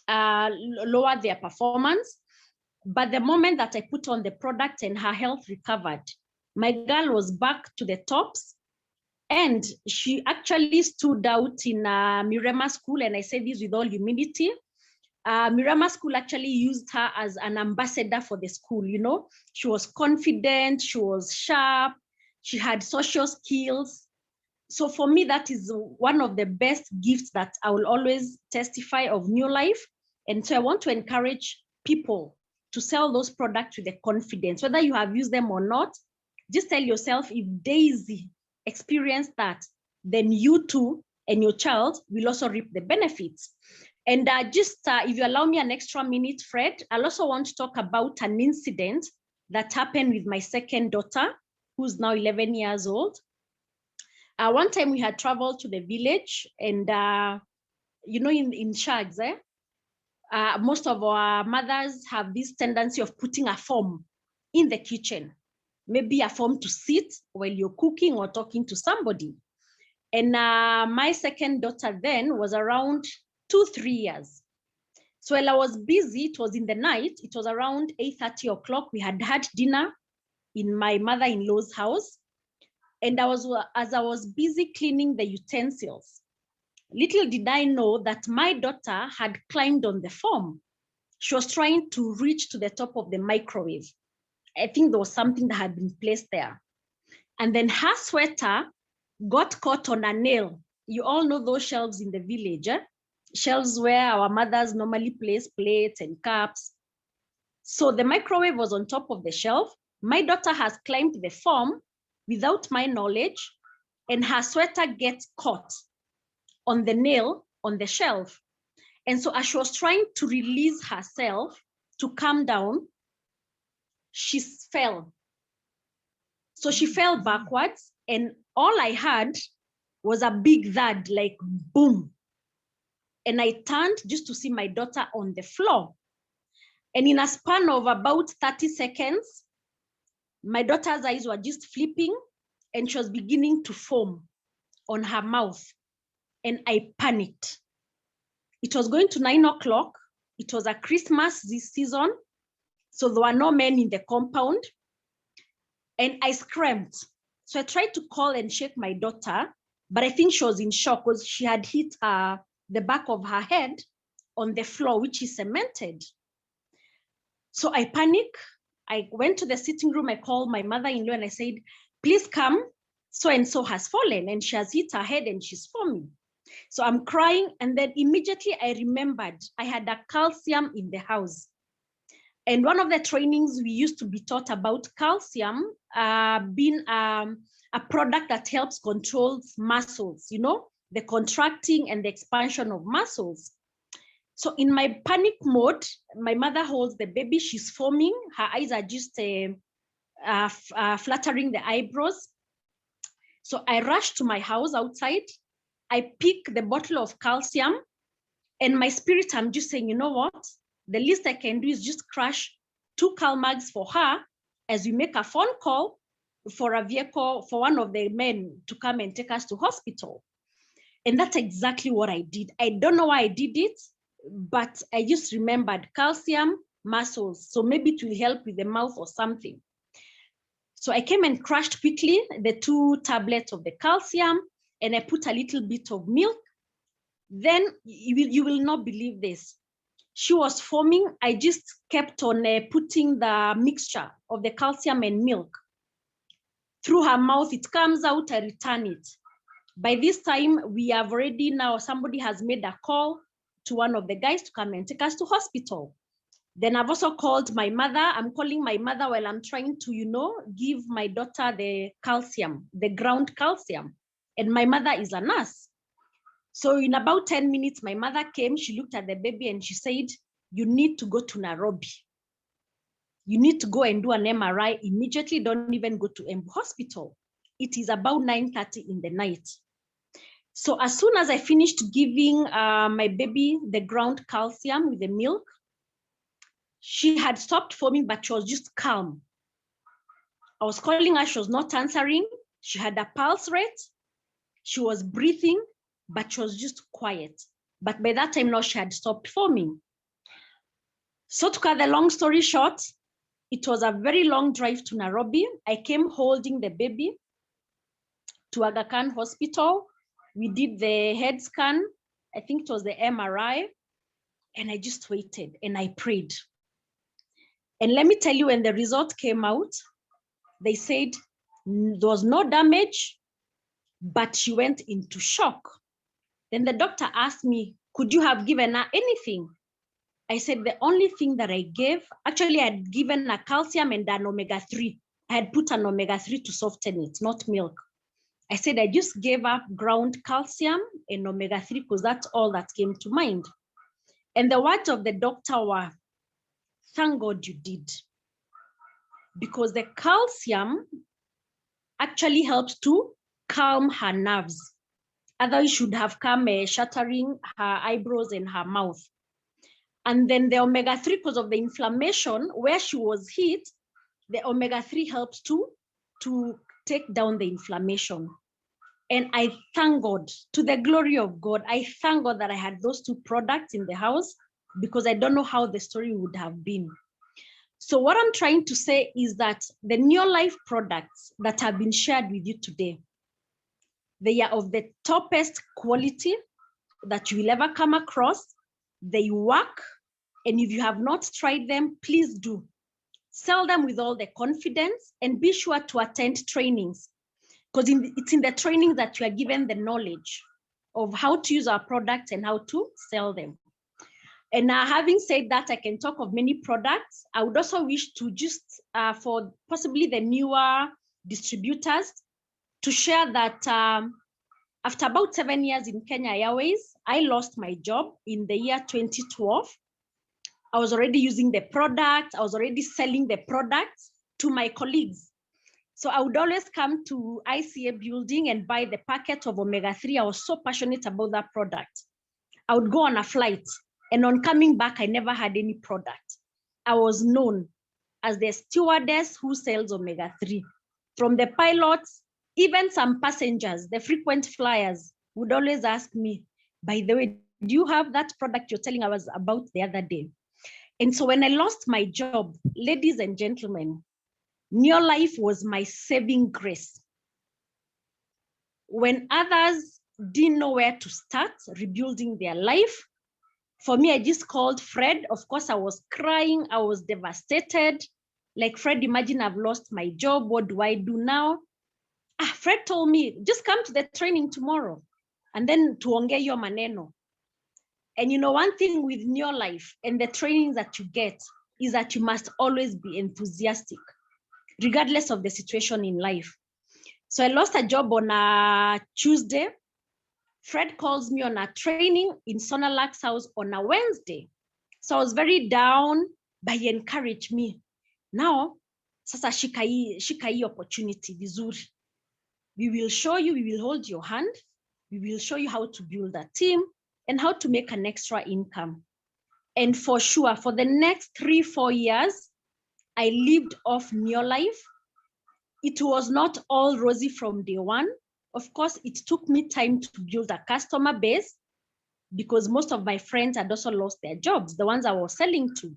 lower their performance. But the moment that I put on the product and her health recovered, my girl was back to the tops. And she actually stood out in Mirema School. And I say this with all humility. Mirama School actually used her as an ambassador for the school, you know. She was confident, she was sharp, she had social skills. So for me, that is one of the best gifts that I will always testify of Neolife. And so I want to encourage people to sell those products with the confidence, whether you have used them or not. Just tell yourself, if Daisy experienced that, then you too and your child will also reap the benefits. And if you allow me an extra minute, Fred, I'll also want to talk about an incident that happened with my second daughter, who's now 11 years old. One time we had traveled to the village, and you know, in Shags, most of our mothers have this tendency of putting a form in the kitchen, maybe a form to sit while you're cooking or talking to somebody. And my second daughter then was around 2-3 years. So while I was busy, it was in the night, it was around 8:30 o'clock. We had had dinner in my mother-in-law's house. And as I was busy cleaning the utensils, little did I know that my daughter had climbed on the foam. She was trying to reach to the top of the microwave. I think there was something that had been placed there. And then her sweater got caught on a nail. You all know those shelves in the village, shelves where our mothers normally place plates and cups. So the microwave was on top of the shelf. My daughter has climbed the foam without my knowledge, and her sweater gets caught on the nail on the shelf. And so as she was trying to release herself to calm down, she fell. So she fell backwards, and all I had was a big thud, like boom. And I turned just to see my daughter on the floor. And in a span of about 30 seconds, my daughter's eyes were just flipping, and she was beginning to foam on her mouth. And I panicked. It was going to 9 o'clock. It was a Christmas this season, so there were no men in the compound. And I screamed. So I tried to call and shake my daughter, but I think she was in shock because she had hit the back of her head on the floor, which is cemented. So I panicked. I went to the sitting room. I called my mother-in-law and I said, please come. So-and-so has fallen and she has hit her head and she's foaming. So I'm crying. And then immediately I remembered I had a calcium in the house. And one of the trainings we used to be taught about calcium being a product that helps control muscles, you know, the contracting and the expansion of muscles. So in my panic mode, my mother holds the baby, she's foaming, her eyes are just fluttering the eyebrows. So I rush to my house outside, I pick the bottle of calcium, and my spirit, I'm just saying, you know what? The least I can do is just crush 2 CalMags for her as we make a phone call for a vehicle, for one of the men to come and take us to hospital. And that's exactly what I did. I don't know why I did it, but I just remembered calcium, muscles. So maybe it will help with the mouth or something. So I came and crushed quickly the 2 tablets of the calcium, and I put a little bit of milk. Then you will not believe this. She was foaming. I just kept on putting the mixture of the calcium and milk through her mouth. It comes out, I return it. By this time, we have already now, somebody has made a call to one of the guys to come and take us to hospital. Then I've also called my mother. I'm calling my mother while I'm trying to, you know, give my daughter the calcium, the ground calcium. And my mother is a nurse. So in about 10 minutes, my mother came, she looked at the baby and she said, you need to go to Nairobi. You need to go and do an MRI immediately. Don't even go to Embu Hospital. It is about 9:30 in the night. So as soon as I finished giving my baby the ground calcium with the milk, she had stopped foaming, but she was just calm. I was calling her, she was not answering. She had a pulse rate. She was breathing, but she was just quiet. But by that time now she had stopped foaming. So to cut the long story short, it was a very long drive to Nairobi. I came holding the baby to Aga Khan Hospital. We did the head scan. I think it was the MRI. And I just waited and I prayed. And let me tell you, when the result came out, they said there was no damage, but she went into shock. Then the doctor asked me, could you have given her anything? I said, the only thing that I gave, actually I had given a calcium and an omega-3. I had put an omega-3 to soften it, not milk. I said, I just gave her ground calcium and omega-3 because that's all that came to mind. And the words of the doctor were, thank God you did. Because the calcium actually helps to calm her nerves. Otherwise, should have come shattering her eyebrows and her mouth. And then the omega-3, because of the inflammation where she was hit, the omega-3 helps to take down the inflammation. And I thank God, to the glory of God, I thank God that I had those 2 products in the house, because I don't know how the story would have been. So what I'm trying to say is that the Neolife products that have been shared with you today, they are of the toppest quality that you will ever come across. They work. And if you have not tried them, please do. Sell them with all the confidence and be sure to attend trainings, because it's in the training that you are given the knowledge of how to use our products and how to sell them. And having said that, I can talk of many products. I would also wish to just, for possibly the newer distributors, to share that after about 7 years in Kenya Airways, I lost my job in the year 2012. I was already using the product. I was already selling the products to my colleagues. So I would always come to ICA building and buy the packet of omega-3. I was so passionate about that product. I would go on a flight, and on coming back, I never had any product. I was known as the stewardess who sells omega-3. From the pilots, even some passengers, the frequent flyers would always ask me, by the way, do you have that product you're telling us about the other day? And so when I lost my job, ladies and gentlemen, Neolife was my saving grace. When others didn't know where to start rebuilding their life, for me, I just called Fred. Of course, I was crying. I was devastated. Like, Fred, imagine I've lost my job. What do I do now? Fred told me, just come to the training tomorrow and then tuongee your maneno. And you know, one thing with Neolife and the trainings that you get, is that you must always be enthusiastic, regardless of the situation in life. So I lost a job on a Tuesday. Fred calls me on a training in Sonalak's house on a Wednesday. So I was very down, but he encouraged me. Now, sasa shika hii opportunity vizuri. We will show you, we will hold your hand. We will show you how to build a team and how to make an extra income. And for sure, for the next 3-4 years, I lived off Neo Life. It was not all rosy from day one. Of course, it took me time to build a customer base because most of my friends had also lost their jobs, the ones I was selling to.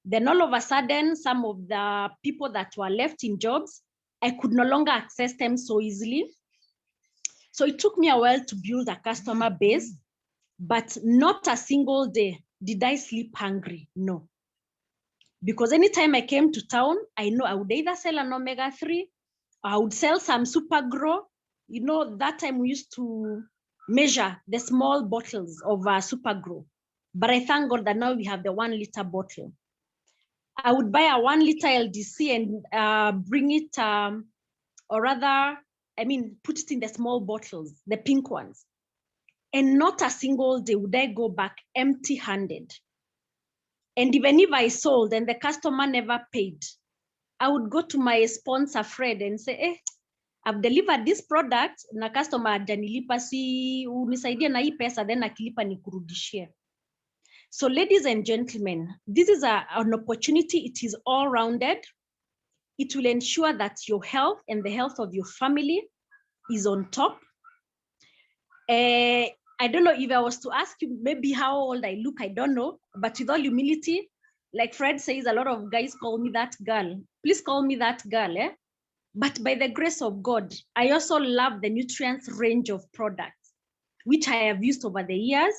Then all of a sudden, some of the people that were left in jobs, I could no longer access them so easily. So it took me a while to build a customer base, but not a single day did I sleep hungry, no. Because anytime I came to town, I know I would either sell an omega-3, or I would sell some super grow. You know, that time we used to measure the small bottles of super grow. But I thank God that now we have the 1 liter bottle. I would buy a 1 liter LDC and bring it, or rather, I mean, put it in the small bottles, the pink ones. And not a single day would I go back empty-handed. And even if I sold and the customer never paid, I would go to my sponsor, Fred, and say, I've delivered this product, na customer hajanilipa, si unisaidie na hii pesa, then akilipa nikurudishie. So ladies and gentlemen, this is an opportunity. It is all-rounded. It will ensure that your health and the health of your family is on top. I don't know if I was to ask you maybe how old I look, I don't know, but with all humility, like Fred says, a lot of guys call me that girl. Please call me that girl, eh? But by the grace of God, I also love the nutrients range of products, which I have used over the years.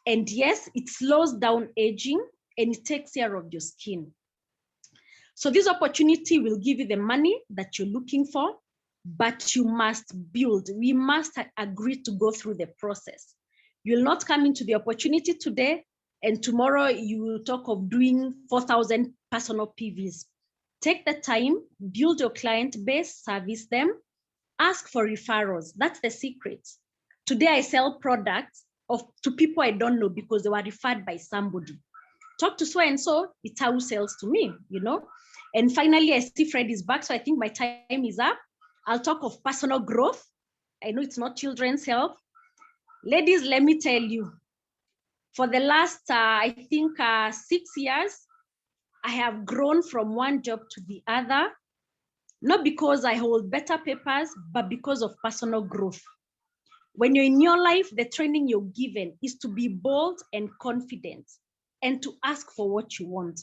And yes, it slows down aging and it takes care of your skin. So this opportunity will give you the money that you're looking for, but you must build. We must agree to go through the process. You will not come into the opportunity today and tomorrow you will talk of doing 4,000 personal PVs. Take the time, build your client base, service them, ask for referrals. That's the secret. Today I sell products to people I don't know because they were referred by somebody. Talk to so and so, it's how sells to me, you know. And finally, I see Fred is back, so I think my time is up. I'll talk of personal growth. I know it's not children's health. Ladies, let me tell you, for the last, I think 6 years, I have grown from one job to the other, not because I hold better papers, but because of personal growth. When you're in your life, the training you're given is to be bold and confident and to ask for what you want,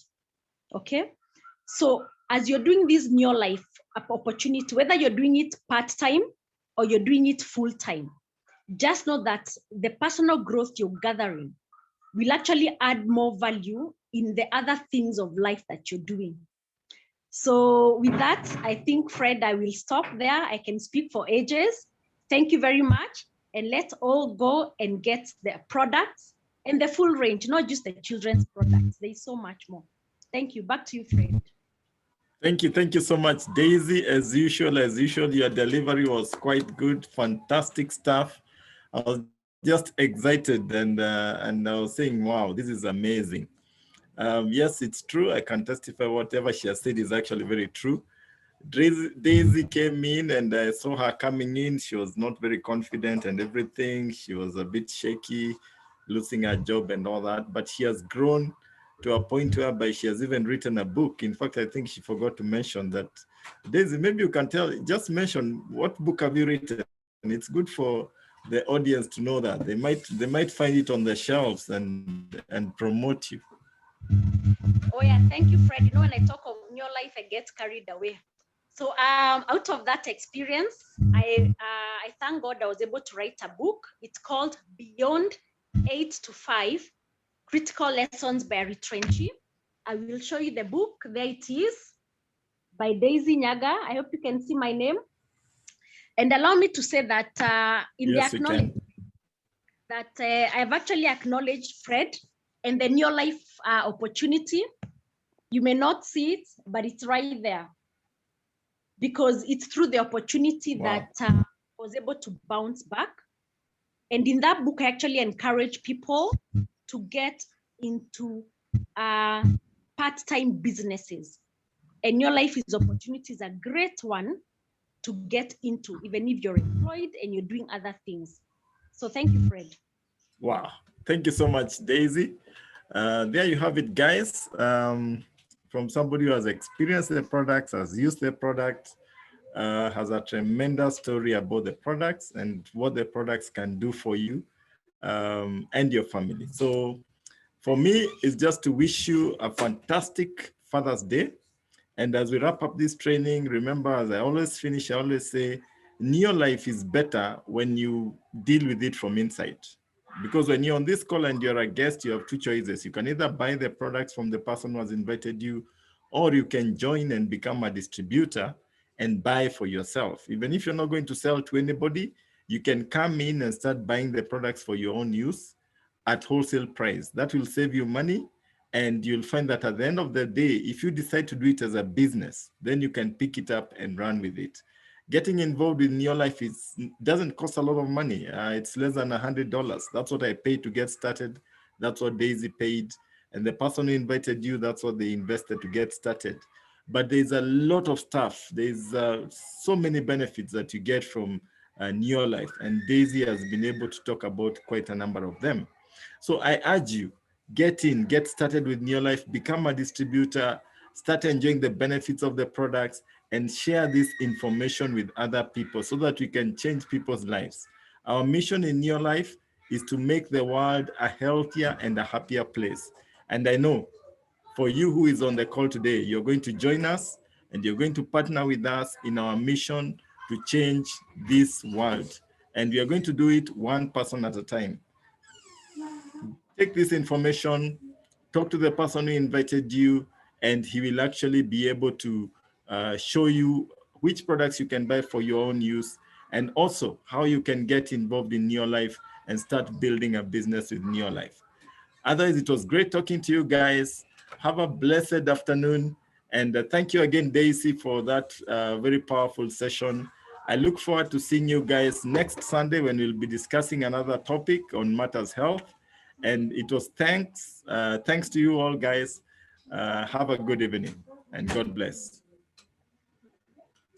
okay? So as you're doing this new life opportunity, whether you're doing it part-time or you're doing it full-time, just know that the personal growth you're gathering will actually add more value in the other things of life that you're doing. So with that, I think, Fred, I will stop there. I can speak for ages. Thank you very much. And let's all go and get the products and the full range, not just the children's products. There's so much more. Thank you. Back to you, Fred. Thank you so much, Daisy. As usual, your delivery was quite good, fantastic stuff. I was just excited and I was saying, wow, this is amazing. Yes, it's true. I can testify whatever she has said is actually very true. Daisy came in and I saw her coming in. She was not very confident and everything. She was a bit shaky, losing her job and all that, but she has grown to a point whereby she has even written a book. In fact, I think she forgot to mention that. Daisy, maybe you can just mention what book have you written? It's good for the audience to know that. They might find it on the shelves and promote you. Oh yeah, thank you, Fred. You know, when I talk of new life, I get carried away. So out of that experience, I thank God I was able to write a book. It's called Beyond 8 to 5, Critical Lessons by Retrenchie. I will show you the book. There it is, by Daisy Nyaga. I hope you can see my name. And allow me to say that in yes, the acknowledgement that I've actually acknowledged Fred and the new life opportunity. You may not see it, but it's right there, because it's through the opportunity that I was able to bounce back. And in that book, I actually encourage people to get into part-time businesses. And Your Life is Opportunity is a great one to get into, even if you're employed and you're doing other things. So thank you, Fred. Wow. Thank you so much, Daisy. There you have it, guys. From somebody who has experienced the products, has used the product, has a tremendous story about the products and what the products can do for you and your family. So for me, it's just to wish you a fantastic Father's Day. And as we wrap up this training, remember, as I always finish, I always say, Neo Life is better when you deal with it from inside. Because when you're on this call and you're a guest, you have two choices. You can either buy the products from the person who has invited you, or you can join and become a distributor and buy for yourself. Even if you're not going to sell to anybody, you can come in and start buying the products for your own use at wholesale price. That will save you money. And you'll find that at the end of the day, if you decide to do it as a business, then you can pick it up and run with it. Getting involved in your life doesn't cost a lot of money. It's less than $100. That's what I paid to get started. That's what Daisy paid. And the person who invited you, that's what they invested to get started. But there's a lot of stuff. There's so many benefits that you get from Neo Life. And Daisy has been able to talk about quite a number of them. So I urge you, get in, get started with Neo Life, become a distributor, start enjoying the benefits of the products, and share this information with other people so that we can change people's lives. Our mission in Neo Life is to make the world a healthier and a happier place. And I know for you who is on the call today, you're going to join us and you're going to partner with us in our mission to change this world. And we are going to do it one person at a time. Take this information, talk to the person who invited you, and he will actually be able to show you which products you can buy for your own use, and also how you can get involved in Neo Life and start building a business with Neo Life. Otherwise, it was great talking to you guys. Have a blessed afternoon. And thank you again, Daisy, for that very powerful session. I look forward to seeing you guys next Sunday when we'll be discussing another topic on Matters Health. And it was thanks to you all, guys. Have a good evening and God bless.